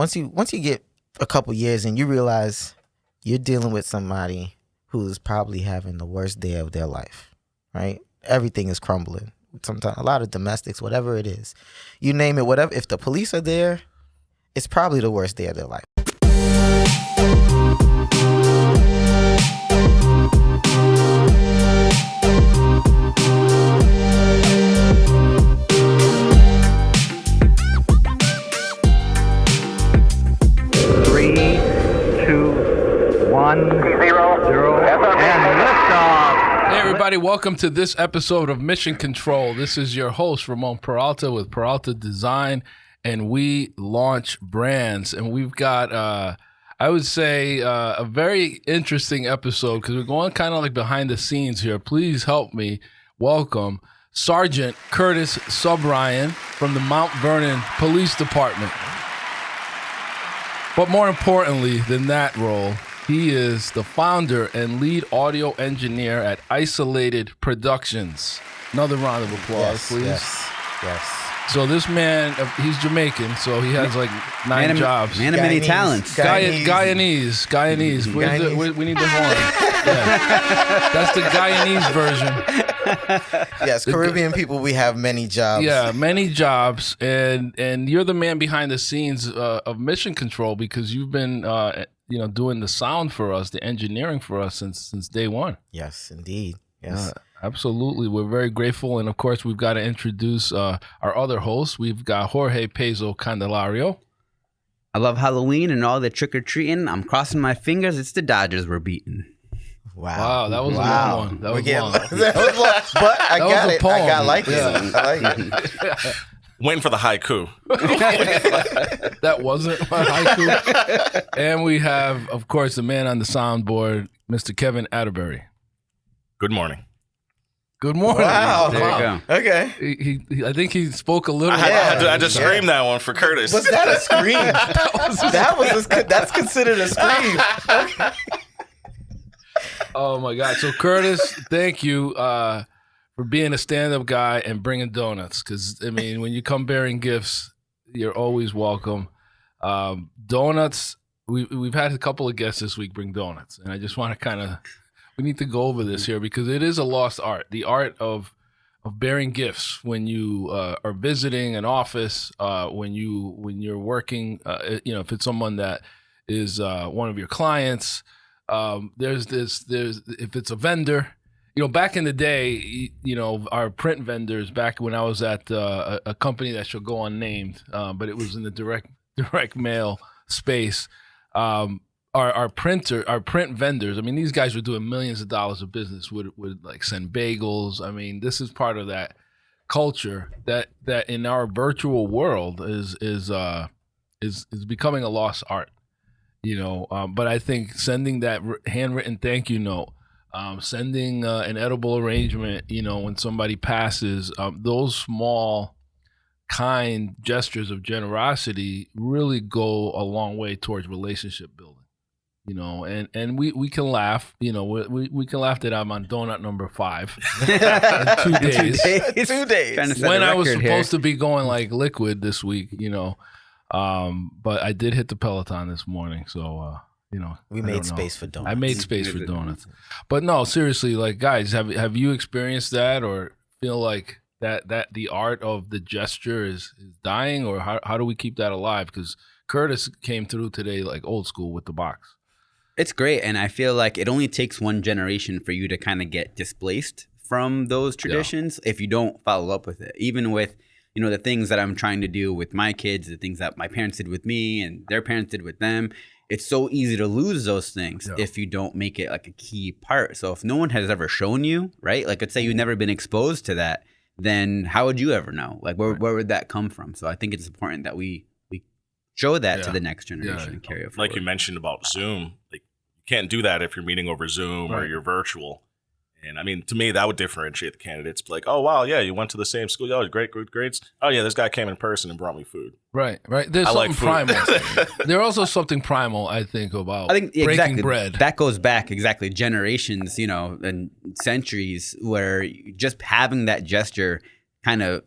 once you get a couple years and you realize you're dealing with somebody who's probably having the worst day of their life, right? Everything is crumbling. Sometimes a lot of domestics, whatever it is, you name it, whatever. If the police are there, it's probably the worst day of their life. Hey everybody, welcome to this episode of Mission Control. This is your host, Ramon Peralta with Peralta Design, and we launch brands. And we've got, I would say, a very interesting episode because we're going kind of like behind the scenes here. Please help me welcome Sergeant Curtis Subryan from the Mount Vernon Police Department. But more importantly than that role, he is the founder and lead audio engineer at Iceolated Productions. Another round of applause, please. Yes. So this man, he's Jamaican, so he has like nine jobs. Man of many talents. Guyanese. We need the horn. Yeah. That's the Guyanese version. Yes, Caribbean people, we have many jobs. Yeah, many jobs, and you're the man behind the scenes of Mission Control because you've been doing the sound for us, the engineering for us since day one. Yes, indeed. Yes. Absolutely. We're very grateful. And of course, we've got to introduce our other hosts. We've got Jorge Pezo Candelario. I love Halloween and all the trick-or-treating. I'm crossing my fingers. It's the Dodgers we're beating. Wow, that was a long one. That was long. But I got it. I like it. I like it. Waiting for the haiku. That wasn't my haiku. And we have, of course, the man on the soundboard, Mr. Kevin Atterbury. Good morning. Good morning. Wow. There you go. Okay. He I think he spoke a little. I had to scream that one for Curtis. Was that a scream? That's considered a scream. Okay. Oh my God! So Curtis, thank you for being a stand-up guy and bringing donuts. Because I mean, when you come bearing gifts, you're always welcome. Donuts. We've had a couple of guests this week bring donuts, and I just want to we need to go over this here because it is a lost art. The art of bearing gifts when you are visiting an office, when you're working, if it's someone that is one of your clients. There's if it's a vendor, back in the day, our print vendors back when I was at a company that shall go unnamed, but it was in the direct mail space. Our print vendors, I mean, these guys were doing millions of dollars of business, would like send bagels. I mean, this is part of that culture that in our virtual world is becoming a lost art. But I think sending that handwritten thank you note, sending an edible arrangement, when somebody passes, those small kind gestures of generosity really go a long way towards relationship building. And we can laugh, we can laugh that I'm on donut number 5 in 2 days. 2 days. When I was supposed to be going like liquid this week, but I did hit the Peloton this morning, so we made space for donuts. I made space for donuts, but no, seriously, like guys, have you experienced that or feel like that the art of the gesture is dying, or how do we keep that alive? Because Curtis came through today like old school with the box. It's great, and I feel like it only takes one generation for you to kind of get displaced from those traditions if you don't follow up with it. Even with the things that I'm trying to do with my kids, the things that my parents did with me and their parents did with them, it's so easy to lose those things if you don't make it like a key part. So if no one has ever shown you, right? Like let's say you've never been exposed to that, then how would you ever know? Like where would that come from? So I think it's important that we show that to the next generation and carry it forward. Like you mentioned about Zoom, like you can't do that if you're meeting over Zoom or you're virtual. And I mean, to me, that would differentiate the candidates. Like, oh, wow, yeah, you went to the same school. Oh, great grades. Oh, yeah, this guy came in person and brought me food. Right. There's something primal. There's also something primal, I think, about breaking bread. That goes back generations, and centuries where just having that gesture kind of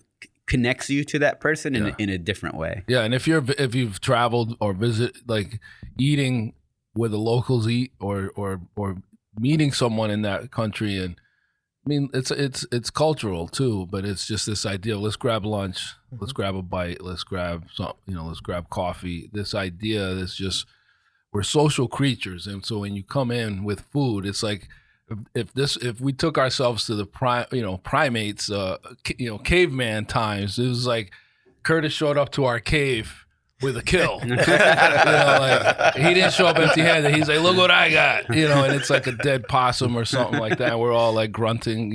connects you to that person Yeah. in a different way. Yeah, and if you've traveled or visit, like eating where the locals eat, or meeting someone in that country, and I mean it's cultural too, but it's just this idea of let's grab lunch, let's grab a bite, let's grab let's grab coffee. This idea is just we're social creatures, and so when you come in with food, it's like if we took ourselves to the primates, caveman times, it was like Curtis showed up to our cave with a kill. Like he didn't show up empty-handed. He's like, look what I got, and it's like a dead possum or something like that. We're all like grunting,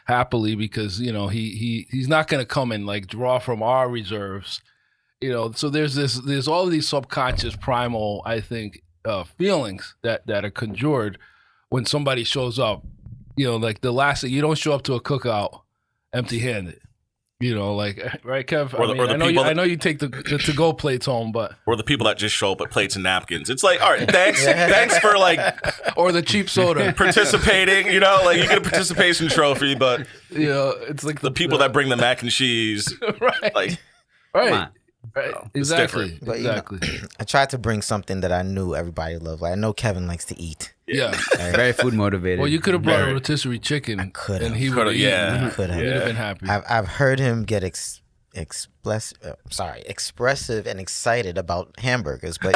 happily because he's not going to come and like draw from our reserves, So there's all these subconscious primal, I think, feelings that are conjured when somebody shows up. Like the last thing, you don't show up to a cookout empty-handed. Right, Kev? I know you take the to-go plates home, but or the people that just show up with plates and napkins. It's like, all right, thanks for like, or the cheap soda participating. Like you get a participation trophy, but it's like the people that bring the mac and cheese, right? Like, right. Right. Exactly. But, exactly. I tried to bring something that I knew everybody loved. Like I know Kevin likes to eat. Yeah. Very food motivated. Well, you could have brought a rotisserie chicken. I could have. And he would have. Yeah. He could have. He'd have been happy. I've heard him get expressive and excited about hamburgers, but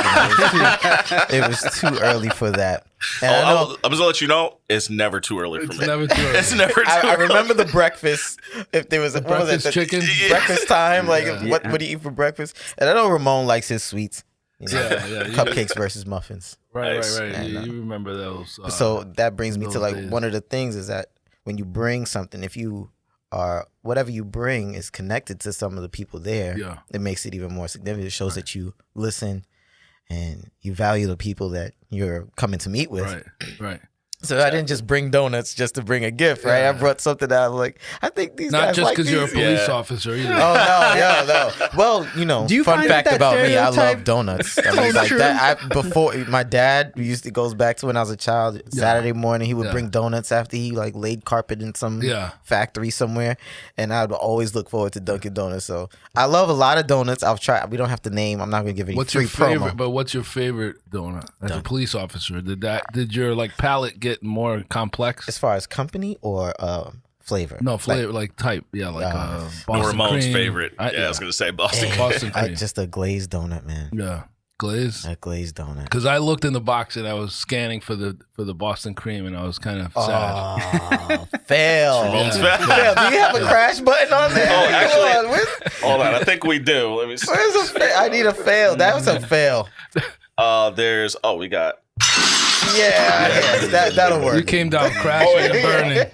it was too early for that. And I'm just gonna let you know, it's never too early for me. It's never too early. It's never too I early. remember the breakfast. If there was a breakfast chicken? breakfast time, like Yeah. what do you eat for breakfast? And I know Ramon likes his sweets. Yeah. Cupcakes versus muffins. Right. Nice. Right. You remember those? So that brings me to those like days. one of the things is that when you bring something, if you are whatever you bring is connected to some of the people there, Yeah. it makes it even more significant. It shows that you listen and you value the people that you're coming to meet with. Right. So I didn't just bring donuts just to bring a gift, right? Yeah. I brought something that I was like, I think these Not guys just like because you're a these. police Yeah. officer either. Oh no. Well, Do you fun find fact that about me, I stereotype love donuts. I mean, like true? that. Before my dad goes back to when I was a child. Saturday morning, he would Yeah. bring donuts after he like laid carpet in some Yeah. factory somewhere, and I would always look forward to Dunkin' Donuts. So I love a lot of donuts. I've tried. We don't have to name. I'm not gonna give any What's free your favorite? promo. But what's your favorite donut as a police officer? Did your like palate get more complex? As far as company or flavor? No, flavor like type. Yeah, like Boston Ramon's cream. favorite. I was gonna say Boston. Boston cream. Just a glazed donut, man. Yeah, glaze. A glazed donut. Because I looked in the box and I was scanning for the Boston cream and I was kind of sad. Oh, fail. Ramon's Yeah. Fail. Do you have a crash button on there? Oh, actually- Come on, where's Hold on, I think we do. Let me see. a fail? I need a fail. That was a fail. We got. Yeah, that'll work. You came down crashing and burning.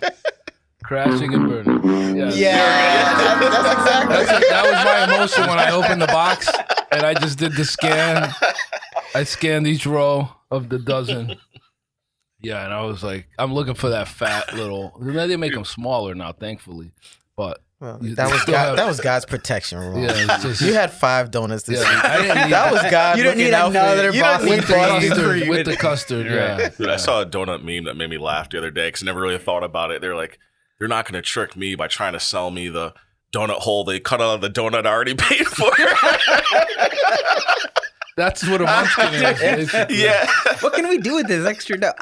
Crashing and burning. Yeah. That's exactly. That was my emotion when I opened the box and I just did the scan. I scanned each row of the dozen. Yeah, and I was like, I'm looking for that fat little. They make them smaller now, thankfully. But Well, you that was still God, have- that was God's protection, Ramon. Yeah, it's just- You had 5 donuts this Yeah, week. I didn't need That was God. You don't looking need out for another you. You don't Boston need with the Boston custard. cream. With the custard, yeah. Dude, I saw a donut meme that made me laugh the other day because I never really thought about it. They're like, they're not going to trick me by trying to sell me the donut hole they cut out of the donut I already paid for. That's what a munchkin is. basically. Yeah. What can we do with this extra dough?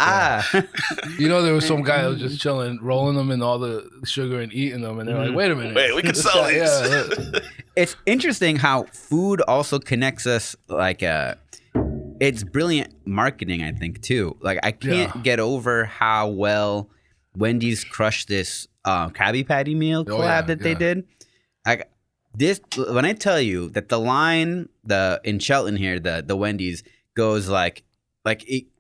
You know, there was some guy that was just chilling, rolling them in all the sugar and eating them, and they're like, "Wait a minute, Wait, we can sell these. Yeah, look. It's interesting how food also connects us. Like, it's brilliant marketing, I think, too. Like, I can't get over how well Wendy's crushed this Krabby Patty meal collab that they did. Like, this, when I tell you that the line in Shelton here, the Wendy's goes like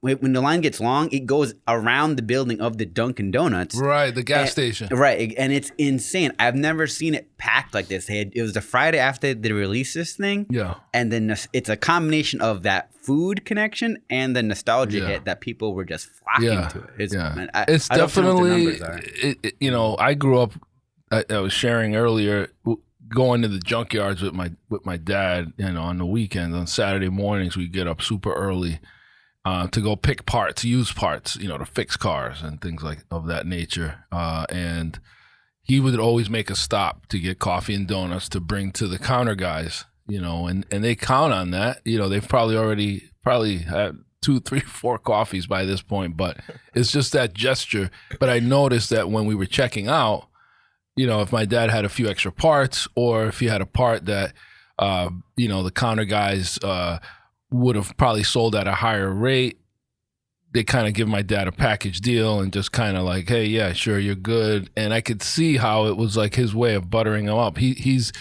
when the line gets long, it goes around the building of the Dunkin' Donuts. Right, the gas station. Right, and it's insane. I've never seen it packed like this. It was the Friday after they released this thing. Yeah. And then it's a combination of that food connection and the nostalgia hit that people were just flocking to it. Man, It's I don't know what the definitely, numbers are. I grew up, I was sharing earlier, going to the junkyards with my dad, on the weekends. On Saturday mornings, we get up super early to go pick parts, used parts, to fix cars and things like of that nature. And he would always make a stop to get coffee and donuts to bring to the counter guys, and they count on that. They've probably had 2, 3, 4 coffees by this point, but it's just that gesture. But I noticed that when we were checking out, if my dad had a few extra parts, or if he had a part that, the counter guys would have probably sold at a higher rate, they kind of give my dad a package deal and just kind of like, hey, yeah, sure, you're good. And I could see how it was like his way of buttering him up. He's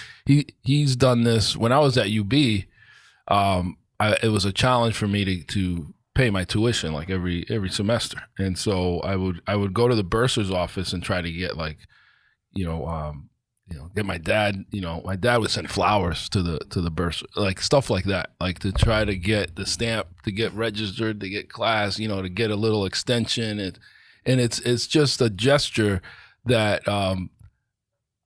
done this when I was at UB. It was a challenge for me to pay my tuition like every semester, and so I would go to the bursar's office and try to get like, get my dad. My dad would send flowers to the bursar, like stuff like that, like to try to get the stamp, to get registered, to get class, to get a little extension, and it's just a gesture that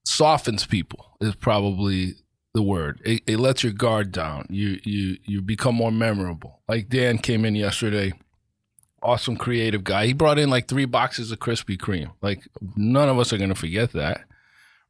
softens people is probably the word. It lets your guard down. You become more memorable. Like Dan came in yesterday, awesome creative guy. He brought in like 3 boxes of Krispy Kreme. Like none of us are gonna forget that.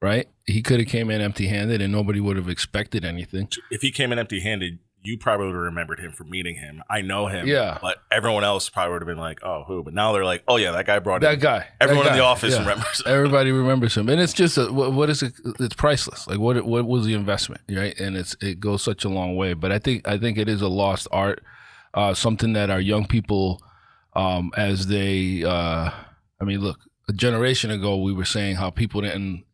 Right? He could have came in empty-handed and nobody would have expected anything. If he came in empty-handed, you probably would have remembered him from meeting him. I know him. Yeah. But everyone else probably would have been like, oh, who? But now they're like, oh, yeah, that guy brought that in. Guy. Everyone that guy. in the office Yeah. remembers him. Everybody remembers him. And it's just, what is it? It's priceless. Like what was the investment, right? And it goes such a long way. But I think it is a lost art, something that our young people, as they, look, a generation ago, we were saying how people didn't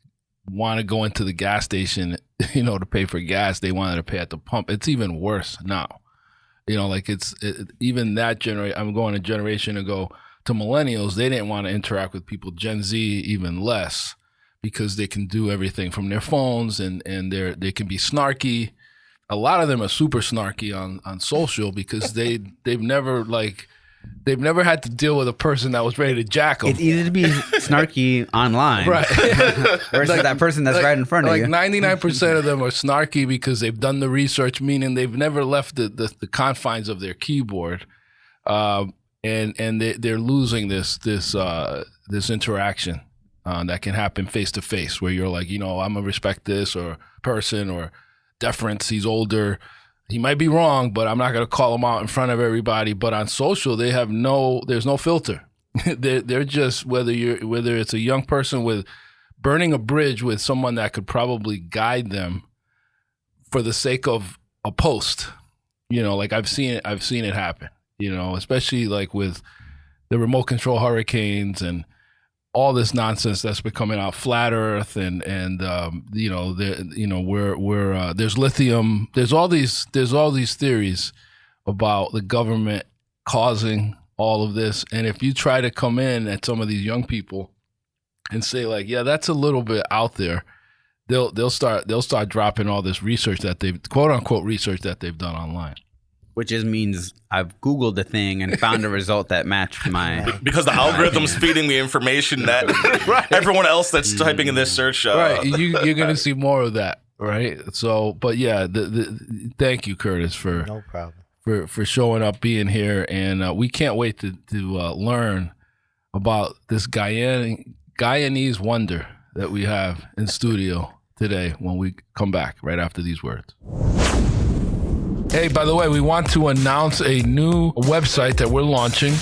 want to go into the gas station, to pay for gas. They wanted to pay at the pump. It's even worse now. Even that generation. I'm going a generation ago to millennials. They didn't want to interact with people. Gen Z even less, because they can do everything from their phones, and they can be snarky. A lot of them are super snarky on social because they've never had to deal with a person that was ready to jack them. It's easy to be snarky online, right? Versus that person that's right in front of you. 99% of them are snarky because they've done the research, meaning they've never left the confines of their keyboard, and they're losing this interaction that can happen face to face, where you're like, I'm gonna respect this or person or deference. He's older. He might be wrong, but I'm not going to call him out in front of everybody. But on social, there's no filter. they're just, whether it's a young person with burning a bridge with someone that could probably guide them for the sake of a post. Like I've seen it happen. Especially like with the remote control hurricanes and all this nonsense that's been coming out, flat Earth, and there's lithium. There's all these theories about the government causing all of this. And if you try to come in at some of these young people and say like, yeah, that's a little bit out there, they'll start dropping all this research that they've, quote unquote, research that they've done online. Which just means I've Googled the thing and found a result that matched my... Because the algorithm's feeding the information that right. everyone else that's typing in this search... right, you're going to see more of that, right? So, but yeah, thank you, Curtis, for No problem. for showing up, being here, and we can't wait to learn about this Guyanese wonder that we have in studio today when we come back right after these words. Hey, by the way, we want to announce a new website that we're launching.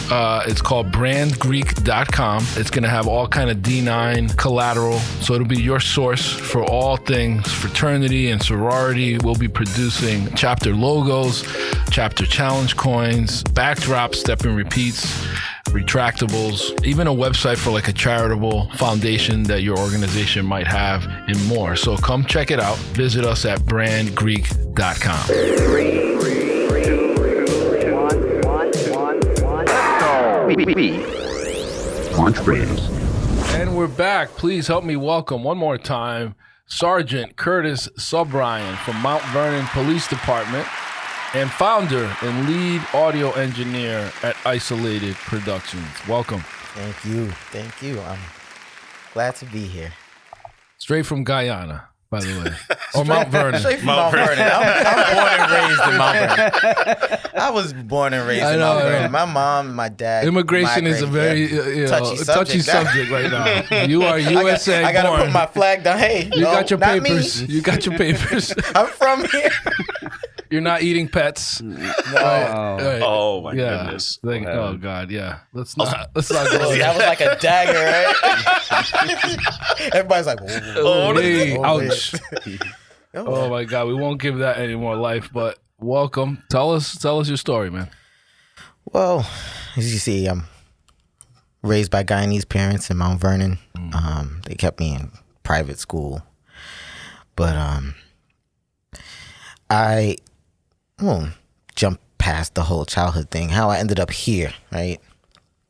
It's called brandgreek.com. It's going to have all kind of D9 collateral. So it'll be your source for all things fraternity and sorority. We'll be producing chapter logos, chapter challenge coins, backdrops, step and repeats, retractables, even a website for like a charitable foundation that your organization might have, and more. So come check it out. Visit us at brandgreek.com. 3, 2, 1. We launch brands. And we're back. Please help me welcome one more time Sergeant Curtis Subryan from Mount Vernon Police Department and founder and lead audio engineer at Iceolated Productions. Welcome. Thank you. I'm glad to be here. Straight from Guyana, by the way. Or Mount Vernon. Straight from Mount Mount Vernon. I'm born and raised in Mount Vernon. I was born and raised in Mount Vernon. My mom, my dad. Immigration is a very touchy subject right now. You are USA I gotta born. put my flag down. Hey, You got your not papers. me. You got your papers. I'm from here. You're not eating pets. No. Right. Oh my Yeah. goodness. Like, oh God, yeah. Let's not go there. That was like a dagger, right? Everybody's like, Oh, hey, oh, ouch. Oh my God, we won't give that any more life. But welcome. Tell us your story, man. Well, as you see, I'm raised by Guyanese parents in Mount Vernon. They kept me in private school, but I won't jump past the whole childhood thing. How I ended up here, right?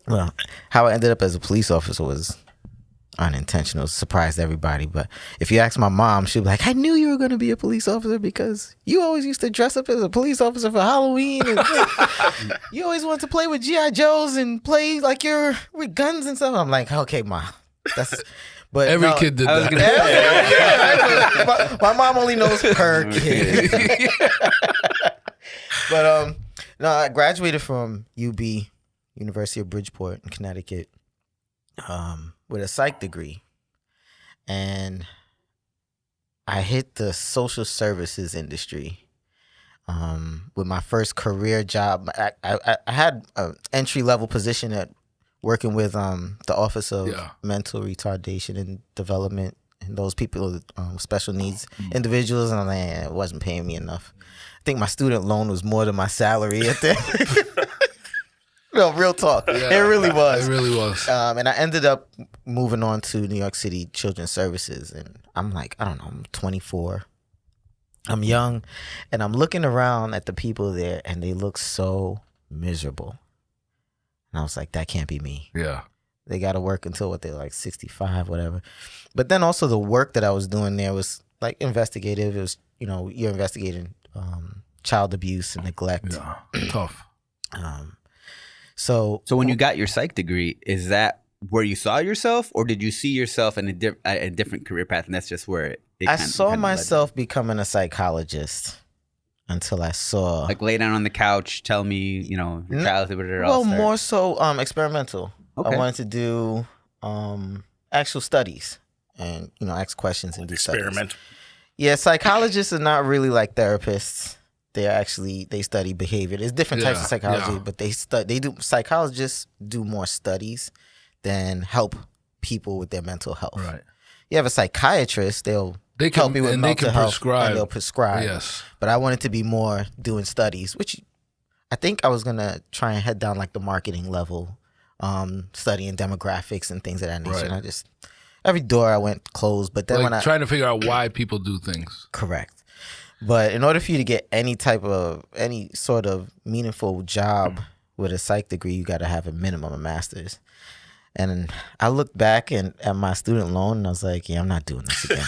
Well, how I ended up as a police officer was unintentional. Surprised everybody. But if you ask my mom, she'd be like, I knew you were going to be a police officer because you always used to dress up as a police officer for Halloween. And you always wanted to play with G.I. Joes and play like you're with guns and stuff. I'm like, okay, Ma. That's... But Every no, kid did I was that. gonna say, my mom only knows her kid. But no, I graduated from UB, University of Bridgeport in Connecticut, with a psych degree, and I hit the social services industry with my first career job. I had an entry-level position at working with the Office of Mental Retardation and Development and those people with special needs individuals, and it wasn't paying me enough. I think my student loan was more than my salary at that. No, real talk. Yeah, it really was. It really was. And I ended up moving on to New York City Children's Services, and I'm like, I don't know, I'm 24. I'm young, and I'm looking around at the people there, and they look so miserable. And I was like, that can't be me. Yeah. They got to work until what, they're like 65, whatever. But then also the work that I was doing there was like investigative. It was, you're investigating child abuse and neglect. Yeah. Tough. So when you got your psych degree, is that where you saw yourself, or did you see yourself in a different career path, and that's just where it I saw myself becoming a psychologist until I saw like lay down on the couch, tell me, your childhood, where it all well, started? more so experimental. Okay. I wanted to do actual studies and ask questions and do studies. Experiment. Yeah, psychologists are not really like therapists. They study behavior. There's different types of psychology, but psychologists do more studies than help people with their mental health. Right. You have a psychiatrist, they can help you with and mental they can health, prescribe. and they'll prescribe. Yes. But I wanted to be more doing studies, which I think I was gonna try and head down like the marketing level, studying demographics and things of that nature. Right. And I just every door I went closed. But then Like trying to figure out why people do things. Correct. But in order for you to get any sort of meaningful job with a psych degree, you got to have a minimum of master's. And I looked back at my student loan and I was like, yeah, I'm not doing this again.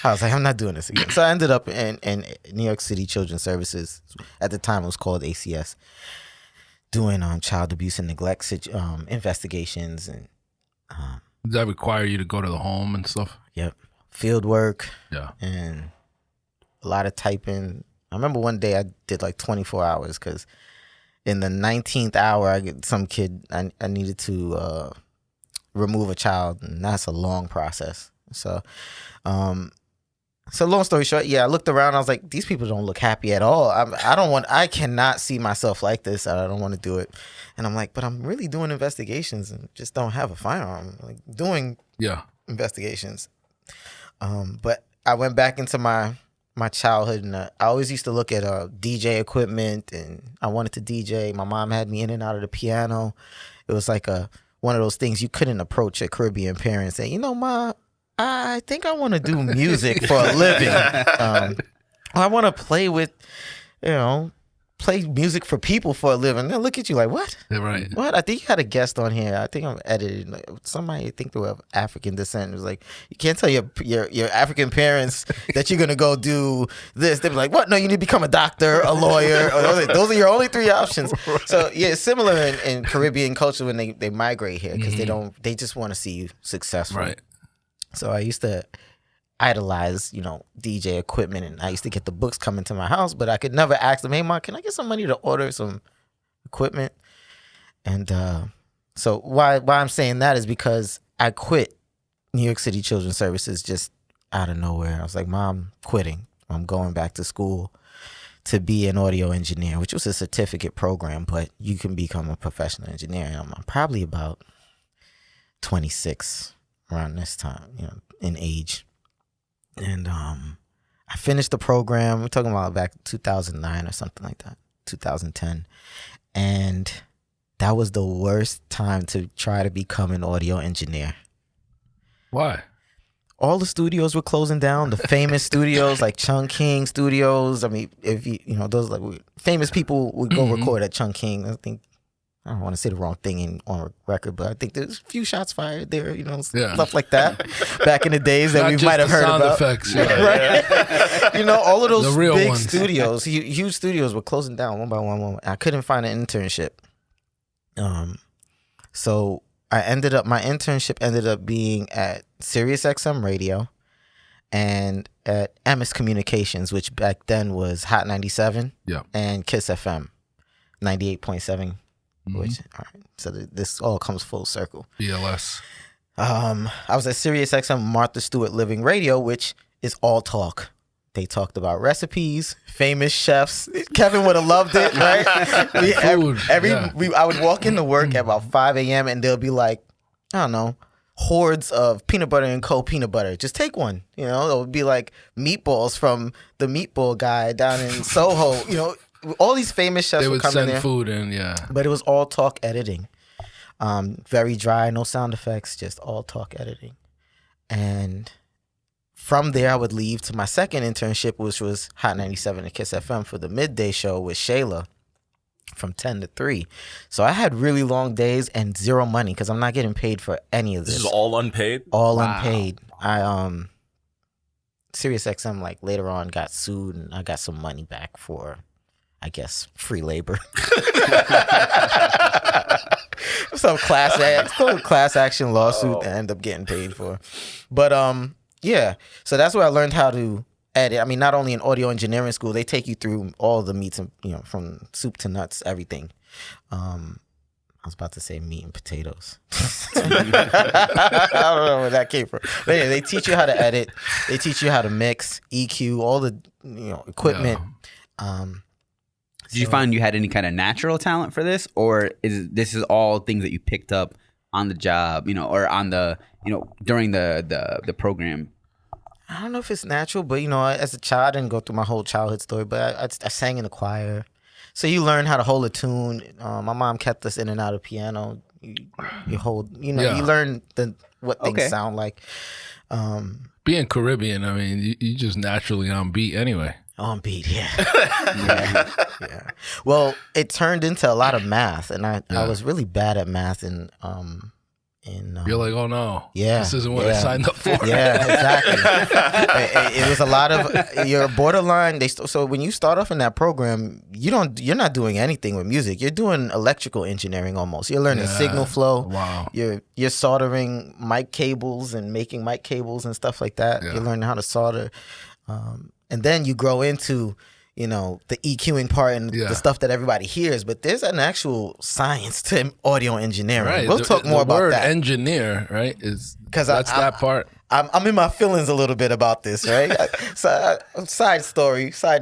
I was like, I'm not doing this again. So I ended up in New York City Children's Services. At the time, it was called ACS, doing child abuse and neglect investigations. And Does that require you to go to the home and stuff? Yep. Field work. Yeah. And a lot of typing. I remember one day I did like 24 hours because in the 19th hour, I get some kid, I needed to remove a child, and that's a long process. So long story short, yeah, I looked around, I was like, these people don't look happy at all. I cannot see myself like this. I don't want to do it. And I'm like, but I'm really doing investigations and just don't have a firearm. Like doing investigations. But I went back into my childhood, and I always used to look at DJ equipment, and I wanted to DJ. My mom had me in and out of the piano. It was like one of those things you couldn't approach a Caribbean parent and say, Ma, I think I want to do music for a living. I want to play with, play music for people for a living. They'll look at you like, what? Yeah, right. What? I think you had a guest on here. I think I'm editing. Somebody, I think they were of African descent. It was like, you can't tell your African parents that you're going to go do this. They'd be like, what? No, you need to become a doctor, a lawyer. Those are your only three options. Right. So, yeah, it's similar in Caribbean culture when they migrate here because they just want to see you successful. Right. So I used to idolize, DJ equipment, and I used to get the books coming to my house, but I could never ask them, hey, Mom, can I get some money to order some equipment? And so why I'm saying that is because I quit New York City Children's Services just out of nowhere. I was like, Mom, quitting. I'm going back to school to be an audio engineer, which was a certificate program, but you can become a professional engineer. And I'm probably about 26 around this time, in age. And I finished the program. We're talking about back 2009 or something like that, 2010. And that was the worst time to try to become an audio engineer. Why? All the studios were closing down. The famous studios like Chung King Studios. I mean, if those like famous people would go record at Chung King. I don't want to say the wrong thing on record, but I think there's a few shots fired there, stuff like that. Back in the days that we might have heard sound about. Effects, right? All of those big ones. studios, huge studios were closing down one by one. I couldn't find an internship. So my internship ended up being at SiriusXM Radio and at MS Communications, which back then was Hot 97 and Kiss FM 98.7. Which, all right, so this all comes full circle. BLS. I was at SiriusXM Martha Stewart Living Radio, which is all talk. They talked about recipes, famous chefs. Kevin would have loved it, right? I would walk into work at about 5 a.m. and they'll be like, I don't know, hordes of peanut butter and co peanut butter. Just take one. It would be like meatballs from the meatball guy down in Soho. All these famous chefs would come in there. They would send food in, But it was all talk editing. Very dry, no sound effects, just all talk editing. And from there, I would leave to my second internship, which was Hot 97 at Kiss FM for the midday show with Shayla from 10 to 3. So I had really long days and zero money because I'm not getting paid for any of this. This is all unpaid? All unpaid. SiriusXM, later on got sued and I got some money back for, I guess, free labor. Some class action lawsuit that I ended up getting paid for. But so that's where I learned how to edit. I mean, not only in audio engineering school, they take you through all the meats and from soup to nuts, everything. I was about to say meat and potatoes. I don't know where that came from. But anyway, they teach you how to edit. They teach you how to mix, EQ, all the equipment. Did you find you had any kind of natural talent for this, or this is all things that you picked up on the job, or on the, during the program? I don't know if it's natural, but as a child, I didn't go through my whole childhood story, but I sang in the choir, so you learn how to hold a tune. My mom kept us in and out of piano. You hold, you learn what things sound like. Being Caribbean, I mean, you just naturally on beat anyway. On beat, yeah. Yeah. Well, it turned into a lot of math, and I was really bad at math. And you're like, oh no, this isn't what I signed up for. Yeah, exactly. It was a lot of you're borderline. So when you start off in that program, you're not doing anything with music. You're doing electrical engineering almost. You're learning signal flow. Wow. You're soldering mic cables and making mic cables and stuff like that. Yeah. You're learning how to solder. And then you grow into, the EQing part and the stuff that everybody hears. But there's an actual science to audio engineering. Right. We'll talk more about that. Engineer, right? Because that's that part. I'm in my feelings a little bit about this, right? Side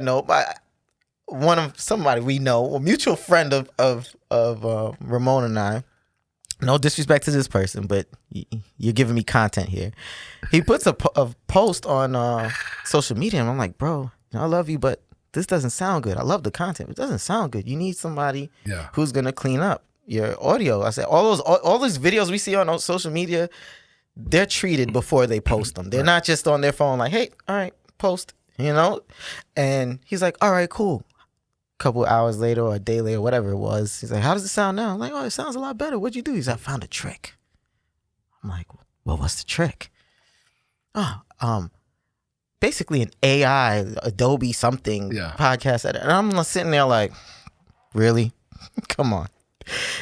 note. Somebody we know, a mutual friend of Ramon and I. No disrespect to this person, but you're giving me content here. He puts a post on social media, and I'm like, bro, I love you, but this doesn't sound good. I love the content, but it doesn't sound good. You need somebody who's gonna clean up your audio. I said, all those videos we see on social media, they're treated before they post them. They're not just on their phone like, hey, all right, post, And he's like, all right, cool. Couple hours later or a day later, whatever it was, he's like, how does it sound now? I'm like, oh, it sounds a lot better. What'd you do? He's like, I found a trick. I'm like, well, what's the trick? Basically an AI, Adobe something podcast edit. And I'm sitting there like, really? Come on.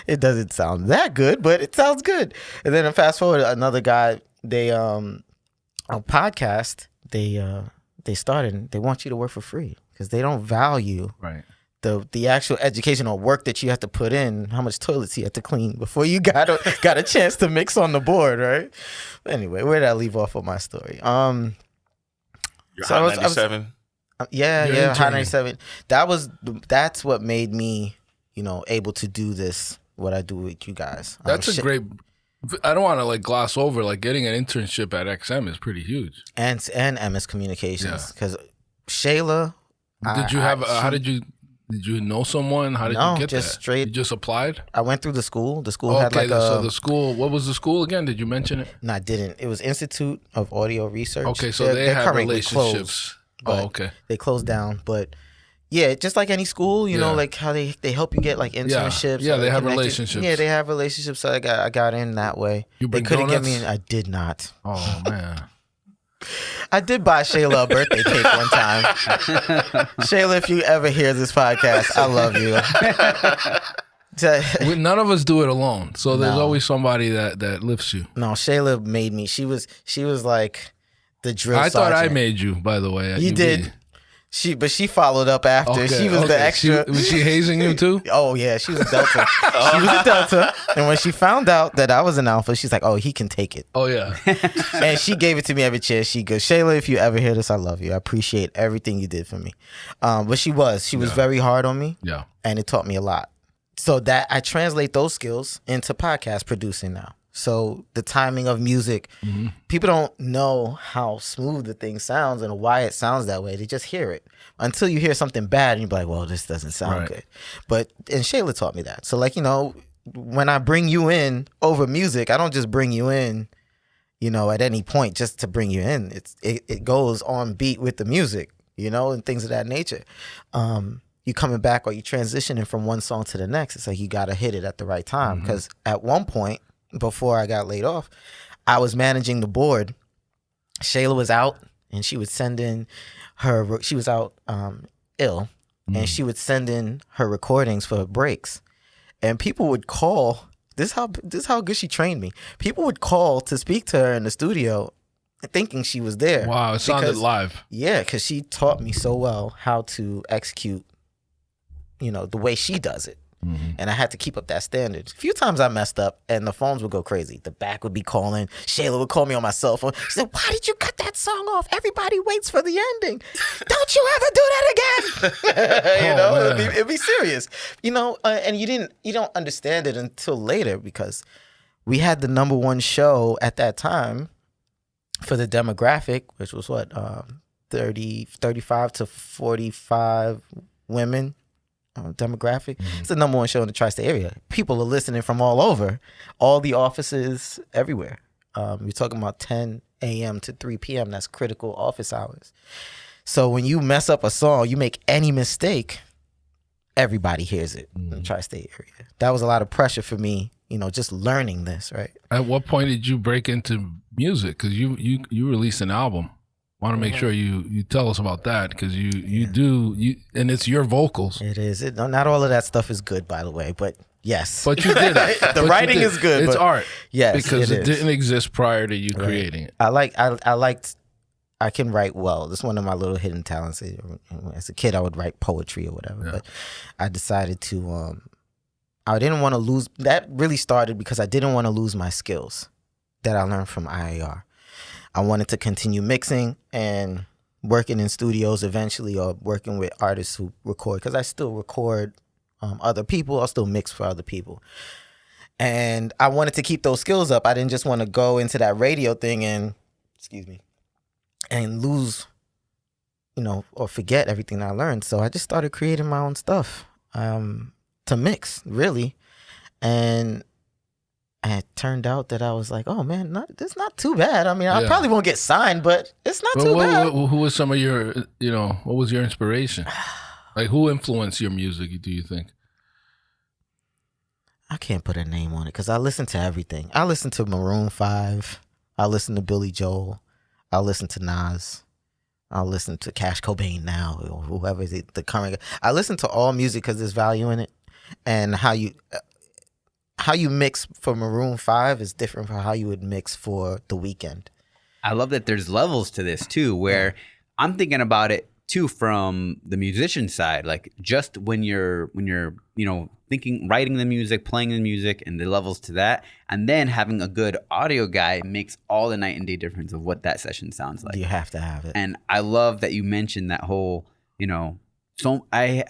It doesn't sound that good, but it sounds good. And then fast forward, another guy, they a podcast, they want you to work for free because they don't value Right. the actual educational work that you have to put in, how much toilets you have to clean before you got a chance to mix on the board, right? Anyway, where did I leave off of my story? Your So Hot 97. Yeah, You're Hot interning. 97. That's what made me, able to do this, what I do with you guys. That's a great. I don't want to like gloss over like getting an internship at XM is pretty huge. and MS Communications because Shayla. Did you have? How did you know someone? How did No, you get just that? straight- You just applied. I went through the school. The school Okay, had like so the school. What was the school again? Did you mention it? No, I didn't. It was Institute of Audio Research. Okay, so They're- they they're have currently relationships. but Okay. They closed down, but yeah, just like any school, you know, Yeah. like how they help you get like internships. Yeah, or they have connected- relationships. Yeah, they have relationships. So I got in that way. You They bring couldn't get donuts? me in. I did not. Oh man. I did buy Shayla a birthday cake one time. Shayla, if you ever hear this podcast, I love you. None of us do it alone. So there's No. always somebody that lifts you. No, Shayla made me. She was like the drill I thought I sergeant. made you, by the way. at You UB. did. But she followed up after. Okay, She was the extra. Was she hazing you too? Oh yeah, she was a Delta. She was a Delta, and when she found out that I was an Alpha, she's like, "Oh, he can take it." Oh yeah. And she gave it to me every chance. She goes, "Shayla, if you ever hear this, I love you. I appreciate everything you did for me." But she was very hard on me, Yeah. and it taught me a lot. So that I translate those skills into podcast producing now. So the timing of music, people don't know how smooth the thing sounds and why it sounds that way. They just hear it until you hear something bad and you're like, well, this doesn't sound Right. good. And Shayla taught me that. So like, when I bring you in over music, I don't just bring you in, at any point just to bring you in. It goes on beat with the music, and things of that nature. You coming back or you transitioning from one song to the next. It's like you got to hit it at the right time. Because at one point, before I got laid off, I was managing the board. Shayla was out and she would send in she was out ill and she would send in her recordings for breaks. And people would call. This is how good she trained me. People would call to speak to her in the studio thinking she was there. Wow, it sounded Because- live. Yeah, because she taught me so well how to execute, the way she does it. And I had to keep up that standard. A few times I messed up and the phones would go crazy. The back would be calling. Shayla would call me on my cell phone. She said, "Why did you cut that song off? Everybody waits for the ending. Don't you ever do that again." man. it'd be serious. And you don't understand it until later because we had the number one show at that time for the demographic, which was 35 to 45 women. Demographic. It's the number one show in the tri-state area. People are listening from all over, all the offices everywhere. We're talking about 10 a.m. to 3 p.m. That's critical office hours. So when you mess up a song, you make any mistake, everybody hears it in the tri-state area. That was a lot of pressure for me, just learning this, right? At what point did you break into music? Because you released an album. Want to make sure you tell us about that because you do and it's your vocals. It is. Not all of that stuff is good, by the way, but yes. But you did it. The But you writing did. is good, It's but- art. Yes, because it it is. didn't exist prior to you creating it. I can write well. That's one of my little hidden talents. As a kid, I would write poetry or whatever. Yeah. But I decided to. I didn't want to lose. That really started because I didn't want to lose my skills that I learned from IAR. I wanted to continue mixing and working in studios eventually, or working with artists who record. Because I still record other people. I still mix for other people. And I wanted to keep those skills up. I didn't just want to go into that radio thing and lose, or forget everything I learned. So I just started creating my own stuff to mix, really. And it turned out that I was like, oh man, it's not too bad. I mean, I Yeah. probably won't get signed, but it's not But too bad. who was some of your, what was your inspiration? Like who influenced your music, do you think? I can't put a name on it because I listen to everything. I listen to Maroon 5. I listen to Billy Joel. I listen to Nas. I listen to Cash Cobain now, or whoever is the current. I listen to all music because there's value in it, and how you mix for Maroon 5 is different from how you would mix for The Weeknd. I love that there's levels to this too, where I'm thinking about it too from the musician side, like just when you're thinking, writing the music, playing the music, and the levels to that, and then having a good audio guy makes all the night and day difference of what that session sounds like. You have to have it. And I love that you mentioned that whole, so I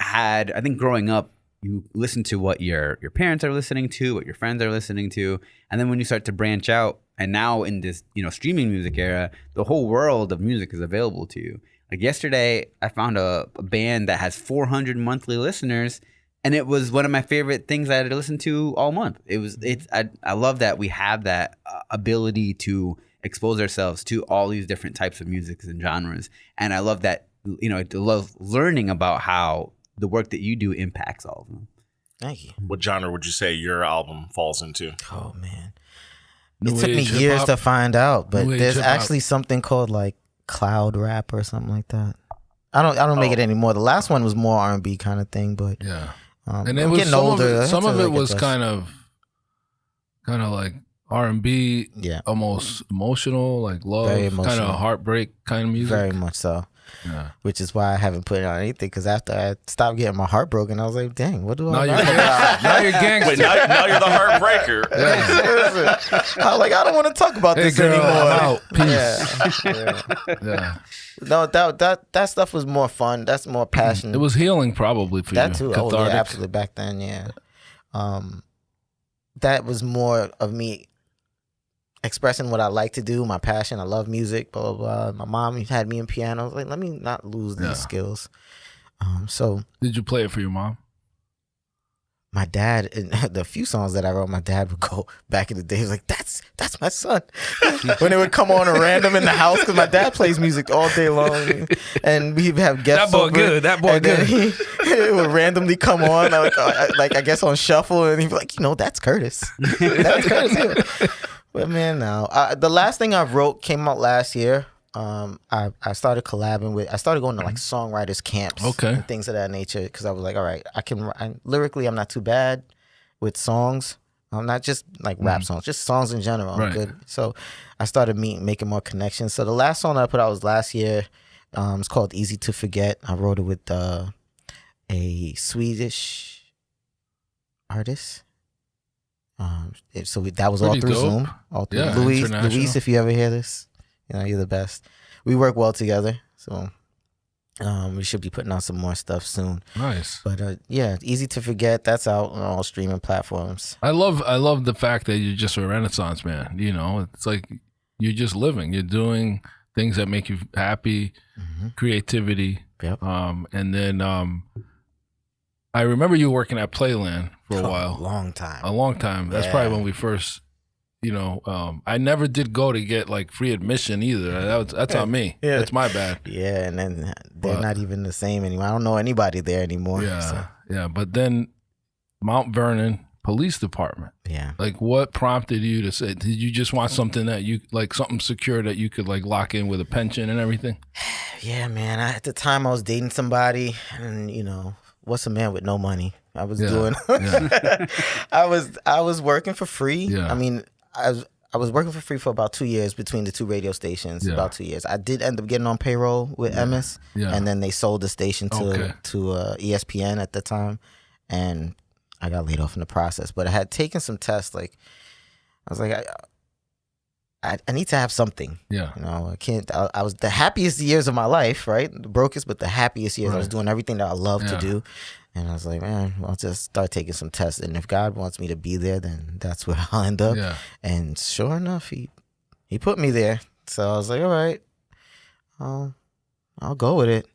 think growing up, you listen to what your parents are listening to, what your friends are listening to, and then when you start to branch out, and now in this streaming music era, the whole world of music is available to you. Like yesterday, I found a band that has 400 monthly listeners, and it was one of my favorite things I had to listen to all month. I love that we have that ability to expose ourselves to all these different types of musics and genres, and I love that I love learning about how the work that you do impacts all of them. Thank you. What genre would you say your album falls into? Oh man, New it took me age years hip-hop? to find out, but New age there's hip-hop. actually something called like cloud rap or something like that. I don't make it anymore. The last one was more R&B kind of thing, but Yeah. and And it I'm was getting some older. of I it, some had of to, it like, was adjust. kind of like R&B, Yeah. almost emotional, like love, Very kind emotional. of heartbreak kind of music. Very much so. Yeah. Which is why I haven't put it on anything, because after I stopped getting my heart broken, I was like, dang, what do Now I you're write about? now you're gangster. Wait, now you're the heartbreaker. Listen, I'm like, I don't want to talk about Hey this girl, anymore. I'm out. Peace. Yeah. Yeah. No, that stuff was more fun. That's more passion. It was healing probably for that you. too. Oh, yeah, Cathartic. absolutely. Back then, yeah. That was more of me expressing what I like to do, my passion. I love music, blah, blah, blah. My mom had me in piano. I was like, let me not lose these Yeah. skills. So Did you play it for your mom? my dad, the few songs that I wrote, my dad would go back in the day. He was like, that's my son. When it would come on at random in the house, because my dad plays music all day long, and we'd have guests. That boy over, good, that boy and then good. it would randomly come on, like I guess on shuffle, and he'd be like, that's Curtis. That's Curtis here. But man, no. The last thing I wrote came out last year. I started collabing with. I started going to like songwriters camps, Okay. and things of that nature, because I was like, all right, lyrically, I'm not too bad with songs. I'm not just like rap songs, just songs in general. I'm Right. good. So I started making more connections. So the last song I put out was last year. It's called "Easy to Forget." I wrote it with a Swedish artist. That was all Pretty through dope. Zoom. All through Yeah, Luis, international. if you ever hear this, you're the best. We work well together, so we should be putting out some more stuff soon. Nice. But yeah, Easy to Forget. That's out on all streaming platforms. I love the fact that you're just a Renaissance man. It's like you're just living. You're doing things that make you happy, creativity. Yep. And then I remember you working at Playland for a while. A long time. A long time. That's Yeah. probably when we first, I never did go to get like free admission either. That's on me. Yeah. That's my bad. Yeah, and then they're But- not even the same anymore. I don't know anybody there anymore. Yeah. So, Yeah. But then Mount Vernon Police Department. yeah. Like, what prompted you to say? Did you just want something that you like, something secure that you could like lock in with a pension and everything? Yeah, man. At the time, I was dating somebody, and what's a man with no money? I was doing. Yeah. I was working for free. Yeah. I mean, I was working for free for about 2 years between the two radio stations. Yeah. About 2 years. I did end up getting on payroll with MS, Yeah. and then they sold the station Okay. to ESPN at the time, and I got laid off in the process. But I had taken some tests. Like, I was like, I need to have something. Yeah. I can't. I was the happiest years of my life, right? The brokest, but the happiest years. I was Right. doing everything that I love Yeah. to do, and I was like, man, I'll just start taking some tests, and if God wants me to be there, then that's where I'll end up. Yeah. And sure enough, he put me there. So I was like, all right, I'll go with it.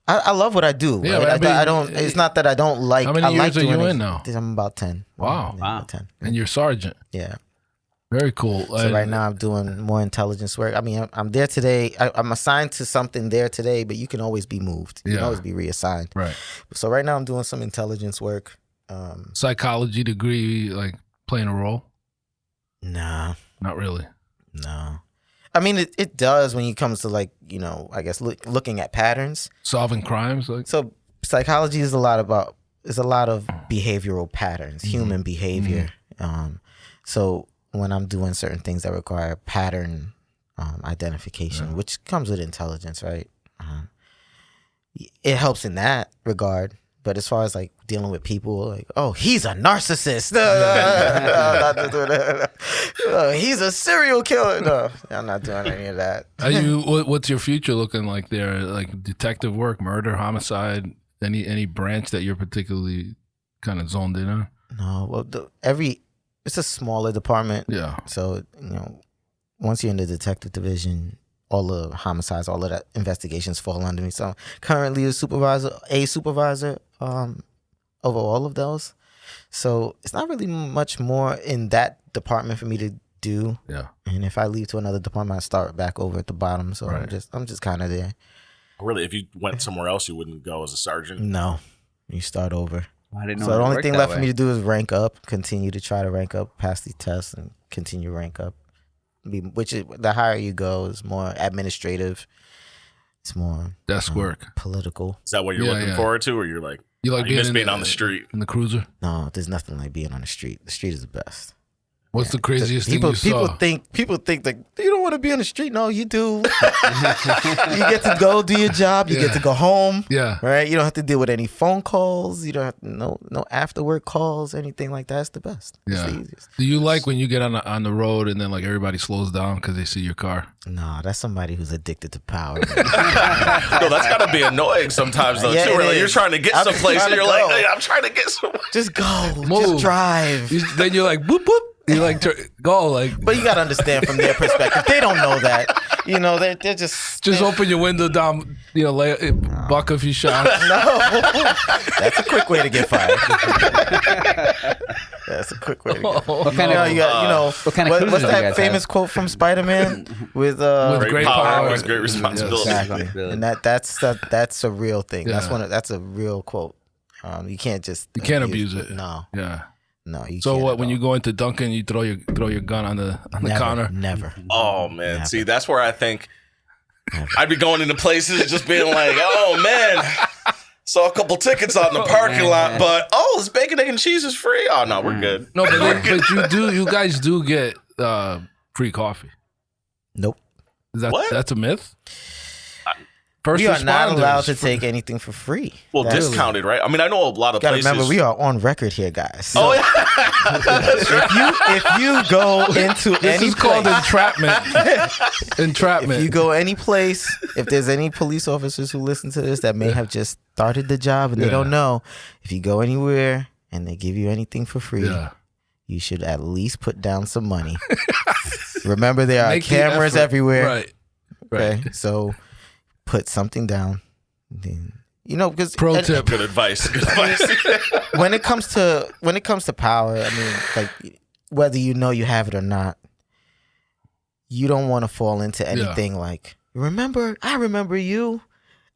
I love what I do. Yeah, right? but I I mean, don't. It's not that I don't like. how many I like years are you doing it. in now? I'm about 10. Wow. Yeah, Wow. about 10. And you're sergeant. Yeah. Very cool. So right now I'm doing more intelligence work. I mean, I'm there today. I'm assigned to something there today, but you can always be moved. You Yeah. can always be reassigned. Right. So right now I'm doing some intelligence work. Psychology degree, like playing a role? Nah, Not really. no. I mean, it does when it comes to like, I guess looking at patterns. Solving crimes, like So psychology is a lot of behavioral patterns, human behavior. So when I'm doing certain things that require pattern identification, which comes with intelligence, right? It helps in that regard. But as far as like dealing with people, like, oh, he's a narcissist. He's a serial killer. No, I'm not doing any of that. Are you? What's your future looking like there? Like detective work, murder, homicide, any branch that you're particularly kind of zoned in on? No, well, it's a smaller department. Yeah. So once you're in the detective division, all the homicides, all of that investigations fall under me. So currently a supervisor over all of those. So it's not really much more in that department for me to do. Yeah. And if I leave to another department, I start back over at the bottom. So Right. I'm just kind of there. Really, if you went somewhere else, you wouldn't go as a sergeant. No, you start over. I didn't know So the it only worked thing that left for way. me to do is rank up, continue to try to rank up, pass the tests, and continue rank up. Which is the higher you go is more administrative. It's more Desk work. political. Is that what you're Yeah, looking yeah. forward to, or you're like, You like you miss in being on the street? in the cruiser? No, there's nothing like being on the street. The street is the best. What's the craziest People thing you saw? people think that you don't want to be on the street. No, you do. You get to go do your job. You get to go home. Yeah. Right. You don't have to deal with any phone calls. You don't have no after work calls, anything like that. It's the best. It's Yeah. the easiest. Do you like when you get on the road and then like everybody slows down because they see your car? No, that's somebody who's addicted to power. No, that's gotta be annoying sometimes though Yeah, too. it Where, like, is. you're trying to get I'm someplace trying and to you're like, go. hey, I'm trying to get somewhere. Just go. Move. Just drive. Then you're like boop boop. You like go like But you gotta understand from their perspective. They don't know that. They're just open your window down. Buck a few shots. No. That's a quick way to get fired. That's a quick way to get fired. What kind of You got, what kind of cruisers what's do you that guys famous quote from Spider-Man with Great power is great responsibility. exactly. And that's a real thing. Yeah. That's a real quote. You can't just abuse it. No, Yeah. you So can't what? at When all. you go into Dunkin', you throw your gun on the Never, counter. Never. Oh man, Never. see, that's where I think I'd be going into places and just being like, oh man, saw a couple tickets out in the parking lot, but this bacon, egg, and cheese is free. Oh no, we're good. No, but you guys do get free coffee. Nope. Is that What? that's a myth? First We are not responders. allowed to take anything for free. Well, That's- discounted, right? I mean, I know a lot of Gotta places. remember, we are on record here, guys. Oh yeah, If you go into This any is called place, entrapment. Entrapment. if you go any place, if there's any police officers who listen to this that may have just started the job and they Yeah. don't know, if you go anywhere and they give you anything for free, Yeah. you should at least put down some money. Remember, there are Make the cameras effort. everywhere. Right. Right. Okay, so put something down. Then, because Pro tip. good advice. Good advice. when it comes to power, I mean, like whether you know you have it or not, you don't want to fall into anything like, I remember you.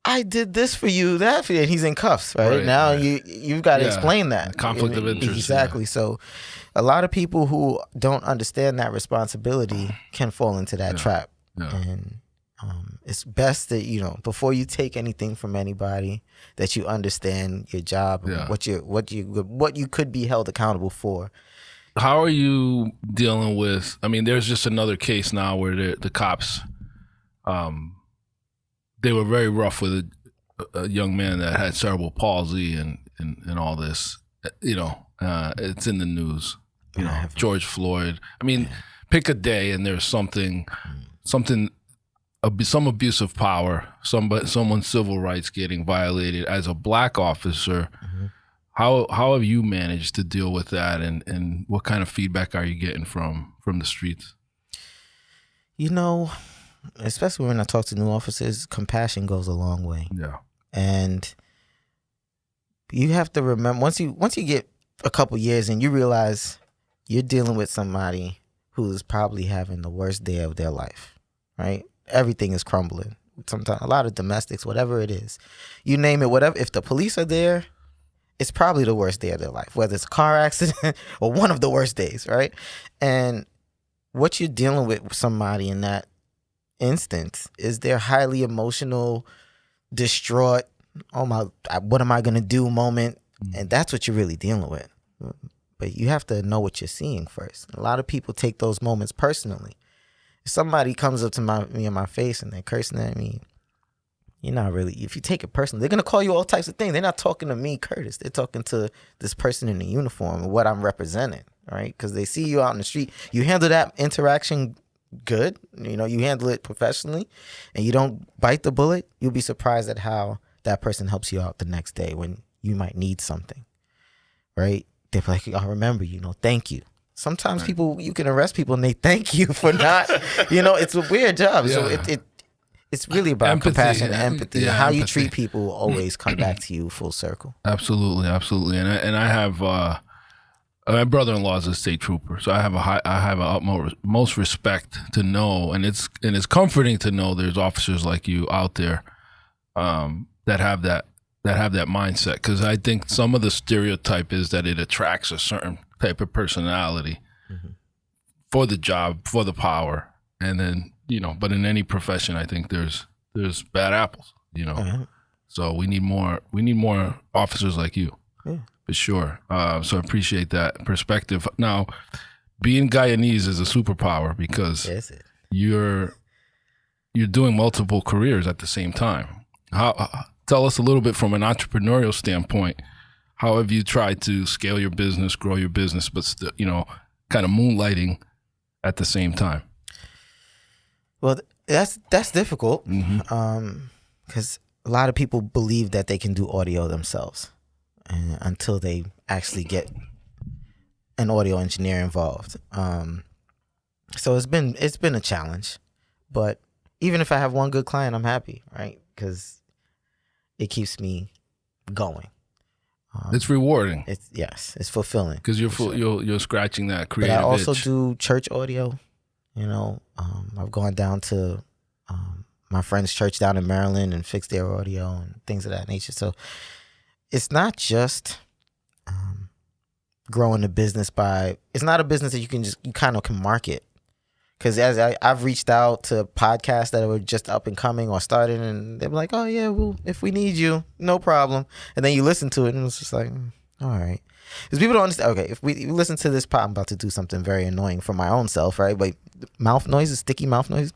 I did this for you, that for you. And he's in cuffs, right? Right, now right. you've got to Yeah. explain that. Conflict of interest, Exactly. So a lot of people who don't understand that responsibility can fall into that trap. Yeah. And it's best that, before you take anything from anybody, that you understand your job, and Yeah. what you could be held accountable for. How are you dealing with? I mean, there's just another case now where the cops, they were very rough with a young man that had cerebral palsy and all this. It's in the news. George Floyd. I mean, pick a day and there's something, some abuse of power, someone's civil rights getting violated as a black officer. Mm-hmm. How have you managed to deal with that, and what kind of feedback are you getting from the streets? Especially when I talk to new officers, compassion goes a long way. Yeah. And you have to remember, once you get a couple years and you realize you're dealing with somebody who's probably having the worst day of their life, right? Everything is crumbling. Sometimes a lot of domestics, whatever it is, you name it, whatever. If the police are there, it's probably the worst day of their life, whether it's a car accident or one of the worst days, right? And what you're dealing with somebody in that instance is their highly emotional, distraught, what am I going to do moment. And that's what you're really dealing with. But you have to know what you're seeing first. A lot of people take those moments personally. If somebody comes up to me in my face and they're cursing at me, you're not really, if you take it personally, they're going to call you all types of things. They're not talking to me, Curtis. They're talking to this person in the uniform and what I'm representing, right? Because they see you out in the street. You handle that interaction good, you handle it professionally, and you don't bite the bullet, you'll be surprised at how that person helps you out the next day when you might need something, right? They're like, I remember you, thank you. Sometimes people, you can arrest people and they thank you for not, it's a weird job. So it's really about empathy, compassion and empathy. Yeah, how empathy. you treat people will always come back to you full circle. Absolutely. And I have my brother-in-law is a state trooper, so I have utmost respect to know, and it's comforting to know there's officers like you out there that have that mindset. Because I think some of the stereotype is that it attracts a certain type of personality for the job, for the power, and then but in any profession, I think there's bad apples, So we need more officers like you, for sure. So I appreciate that perspective. Now, being Guyanese is a superpower because you're doing multiple careers at the same time. Tell us a little bit from an entrepreneurial standpoint. How have you tried to scale your business, grow your business, but still, kind of moonlighting at the same time? Well, that's difficult because a lot of people believe that they can do audio themselves until they actually get an audio engineer involved. So it's been a challenge, but even if I have one good client, I'm happy, right? Because it keeps me going. It's rewarding. It's fulfilling because you're scratching that creative But I also itch. do church audio. I've gone down to my friend's church down in Maryland and fixed their audio and things of that nature. So it's not just growing a business it's not a business that you kind of can market. Because as I've reached out to podcasts that were just up and coming or started, and they're like, oh yeah, well, if we need you, no problem. And then you listen to it and it's just like, all right. Because people don't understand, okay, if we listen to this I'm about to do something very annoying for my own self, right? But mouth noises, sticky mouth noises.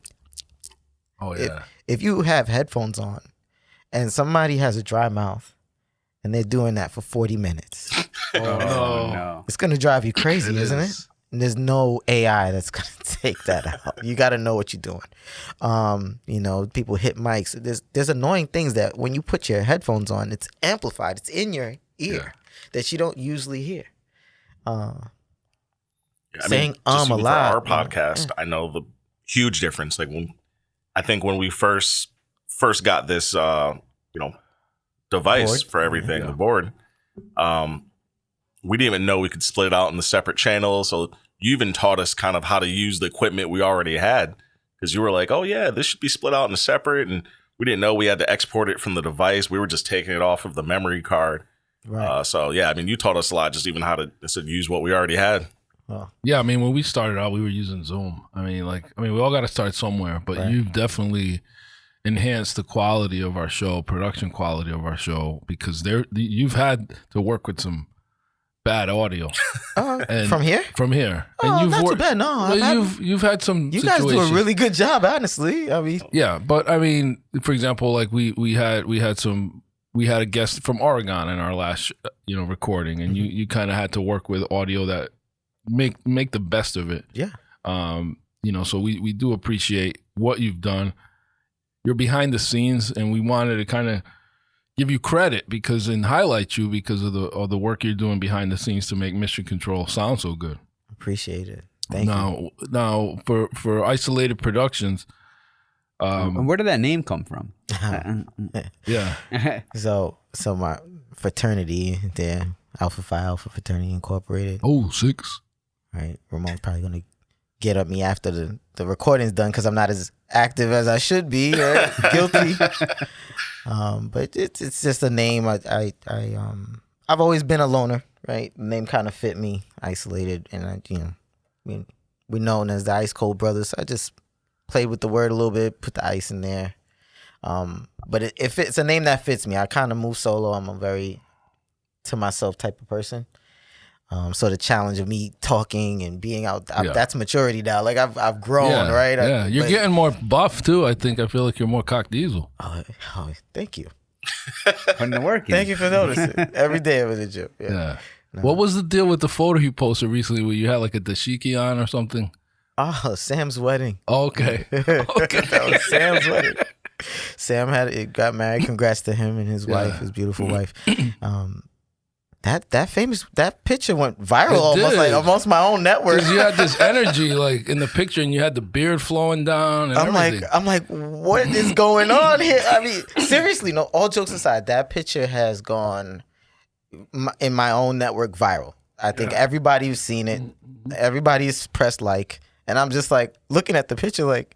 Oh, yeah. If you have headphones on and somebody has a dry mouth and they're doing that for 40 minutes, Oh, no. it's going to drive you crazy, isn't it? And there's no AI that's going to take that out. You got to know what you're doing. People hit mics. There's annoying things that when you put your headphones on, it's amplified. It's in your ear that you don't usually hear. Saying just a even lot. For our podcast, I know the huge difference. Like when we first got this, device Board. for everything, the board, we didn't even know we could split it out into separate channels. So you even taught us kind of how to use the equipment we already had, because you were like, oh yeah, this should be split out into separate. And we didn't know we had to export it from the device. We were just taking it off of the memory card. Right. So yeah, you taught us a lot, just even how to use what we already had. Yeah, when we started out, we were using Zoom. We all got to start somewhere, but you've definitely enhanced the quality of our show, production quality of our show, because you've had to work with some bad audio. From here? From here. Oh, and not too bad. No, you've had some. You guys do a really good job, honestly. Yeah, but for example, like we had a guest from Oregon in our last recording, and you kind of had to work with audio that make the best of it. Yeah. So we do appreciate what you've done. You're behind the scenes, and we wanted to kind of give you credit and highlight you because of the work you're doing behind the scenes to make Mission Control sound so good. Appreciate it. Thank you. Now for Isolated Productions. And where did that name come from? Yeah. So my fraternity there, Alpha Phi Alpha Fraternity Incorporated. Oh, 6. Right. Ramon's probably gonna get at me after the recording's done because I'm not as active as I should be. Right? Guilty. But it's just a name. I've always been a loner. Right. The name kind of fit me. Isolated, and we're known as the Ice Cold Brothers. So I just played with the word a little bit, put the ice in there. But if it's a name that fits me, I kind of move solo. I'm a very to myself type of person. So the challenge of me talking and being out, Yeah. that's maturity now. Like I've grown, right? Yeah, you're but- getting more buff too. I feel like you're more cock diesel. Oh, thank you. Putting the work in. Thank you for noticing. Every day I was at the gym. Yeah. Yeah. What was the deal with the photo you posted recently where you had like a dashiki on or something? Oh, Sam's wedding. Okay. That was Sam's wedding. Sam got married. Congrats to him and his wife, his beautiful wife. That picture went viral almost my own network. Because you had this energy like in the picture, and you had the beard flowing down. And everything. I'm like, what is going on here? I mean, seriously, no. All jokes aside, that picture has gone in my own network viral. I think everybody who's seen it, everybody's pressed like, and I'm just like looking at the picture like,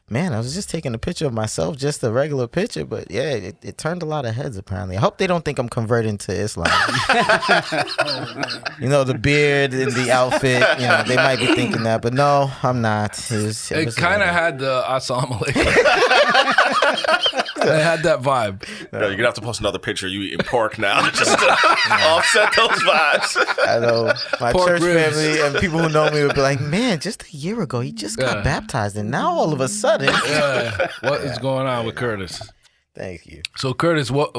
man, I was just taking a picture of myself, just a regular picture, but yeah, it turned a lot of heads apparently. I hope they don't think I'm converting to Islam. You know, the beard and the outfit, you know, they might be thinking that, but no, I'm not. It kind of had the assalamu alaikum. It had that vibe. You're going to have to post another picture of you eating pork now just to offset those vibes. I know. My Pork church ribs. family and people who know me would be like, man, just a year ago, he just got baptized, and now all of a sudden. Yeah. What is going on with Curtis? Thank you. So Curtis, what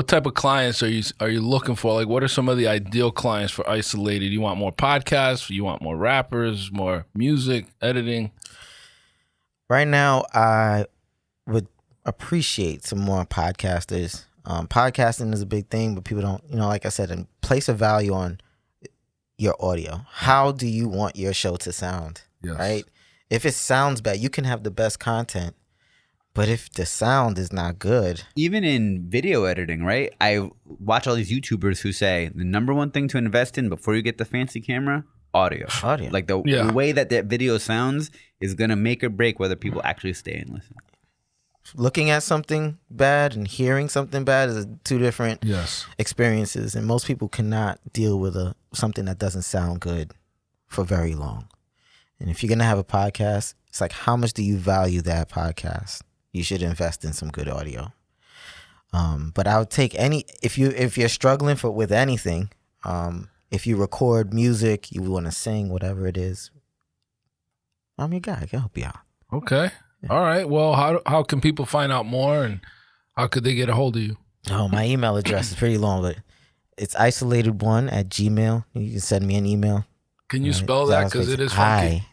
type of clients are you looking for? Like, what are some of the ideal clients for Isolated? You want more podcasts? You want more rappers? More music, editing? Right now, I would appreciate some more podcasters. Podcasting is a big thing, but people don't, like I said, and place a value on your audio. How do you want your show to sound? Yes. Right? If it sounds bad, you can have the best content, but if the sound is not good. Even in video editing, right? I watch all these YouTubers who say the number one thing to invest in before you get the fancy camera, audio. Like the way that video sounds is going to make or break whether people actually stay and listen. Looking at something bad and hearing something bad is two different experiences, and most people cannot deal with something that doesn't sound good for very long. And if you're going to have a podcast, it's like, how much do you value that podcast? You should invest in some good audio. But I would take if you're struggling with anything, if you record music, you want to sing, whatever it is, I'm your guy. I can help you out. Okay. All right. Well, how can people find out more, and how could they get a hold of you? Oh, my email address is pretty long, but it's isolated1@gmail. You can send me an email. Can you spell that? Because it is funky.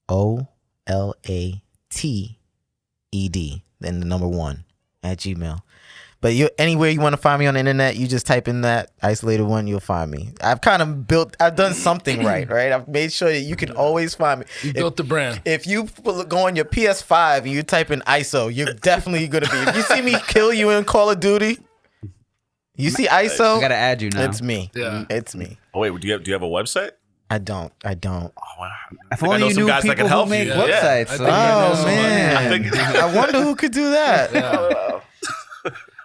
ICEOLATED, then the number 1@gmail. But anywhere you want to find me on the internet, you just type in that Isolated One, you'll find me. I've done something right? I've made sure that you can always find me. You built the brand. If you go on your PS5 and you type in ISO, you're definitely going to be. If you see me kill you in Call of Duty, you see ISO, I got to add you now. it's me. Yeah. It's me. Oh, wait, do you have a website? I don't. Oh, wow. If I only know you some knew guys that people can help who make you. websites. I So think Oh, somebody. man. I wonder who could do that.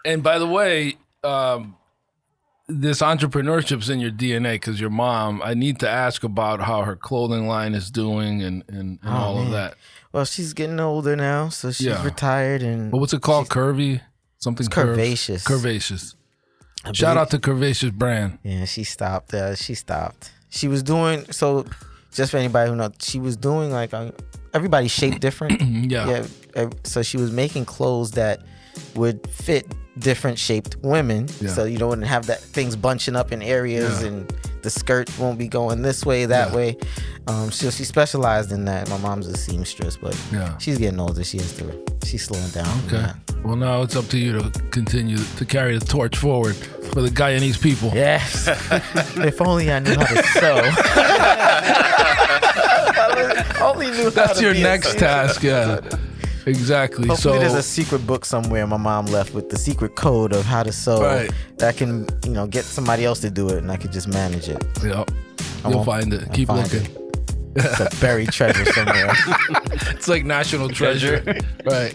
And by the way, this entrepreneurship's in your DNA because your mom. I need to ask about how her clothing line is doing and all of that. Well, she's getting older now, so she's retired. And But what's it called? Curvy? Something curvaceous. Curvaceous. Shout out to Curvaceous brand. Yeah, she stopped. She was doing, so just for anybody who knows, she was doing like, everybody's shaped different. Yeah. So she was making clothes that would fit different shaped women. Yeah. So you don't want to have that things bunching up in areas and the skirt won't be going this way, that way. So she specialized in that. My mom's a seamstress, but she's getting older. She's slowing down. Okay. Well, now it's up to you to continue to carry the torch forward for the Guyanese people. Yes. If only I knew how to sew. Only knew That's how to your be a next seamstress. task. Yeah. Exactly. Hopefully So there's a secret book somewhere my mom left with the secret code of how to sew that can, get somebody else to do it and I could just manage it. Yep. You'll find it. Keep looking. It's a buried treasure somewhere. It's like national treasure. Right.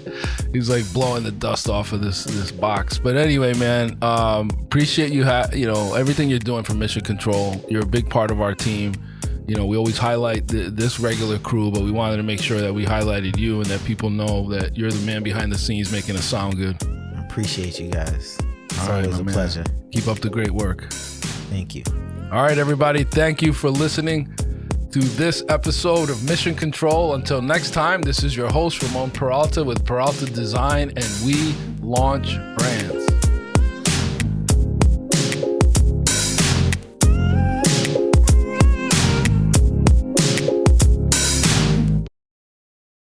He's like blowing the dust off of this box. But anyway, man, appreciate you everything you're doing for Mission Control. You're a big part of our team. We always highlight this regular crew, but we wanted to make sure that we highlighted you and that people know that you're the man behind the scenes making it sound good. I appreciate you guys. It's All right, always a my man. pleasure. Keep up the great work. Thank you. All right, everybody. Thank you for listening to this episode of Mission Control. Until next time, this is your host, Ramon Peralta with Peralta Design, and we launch brands.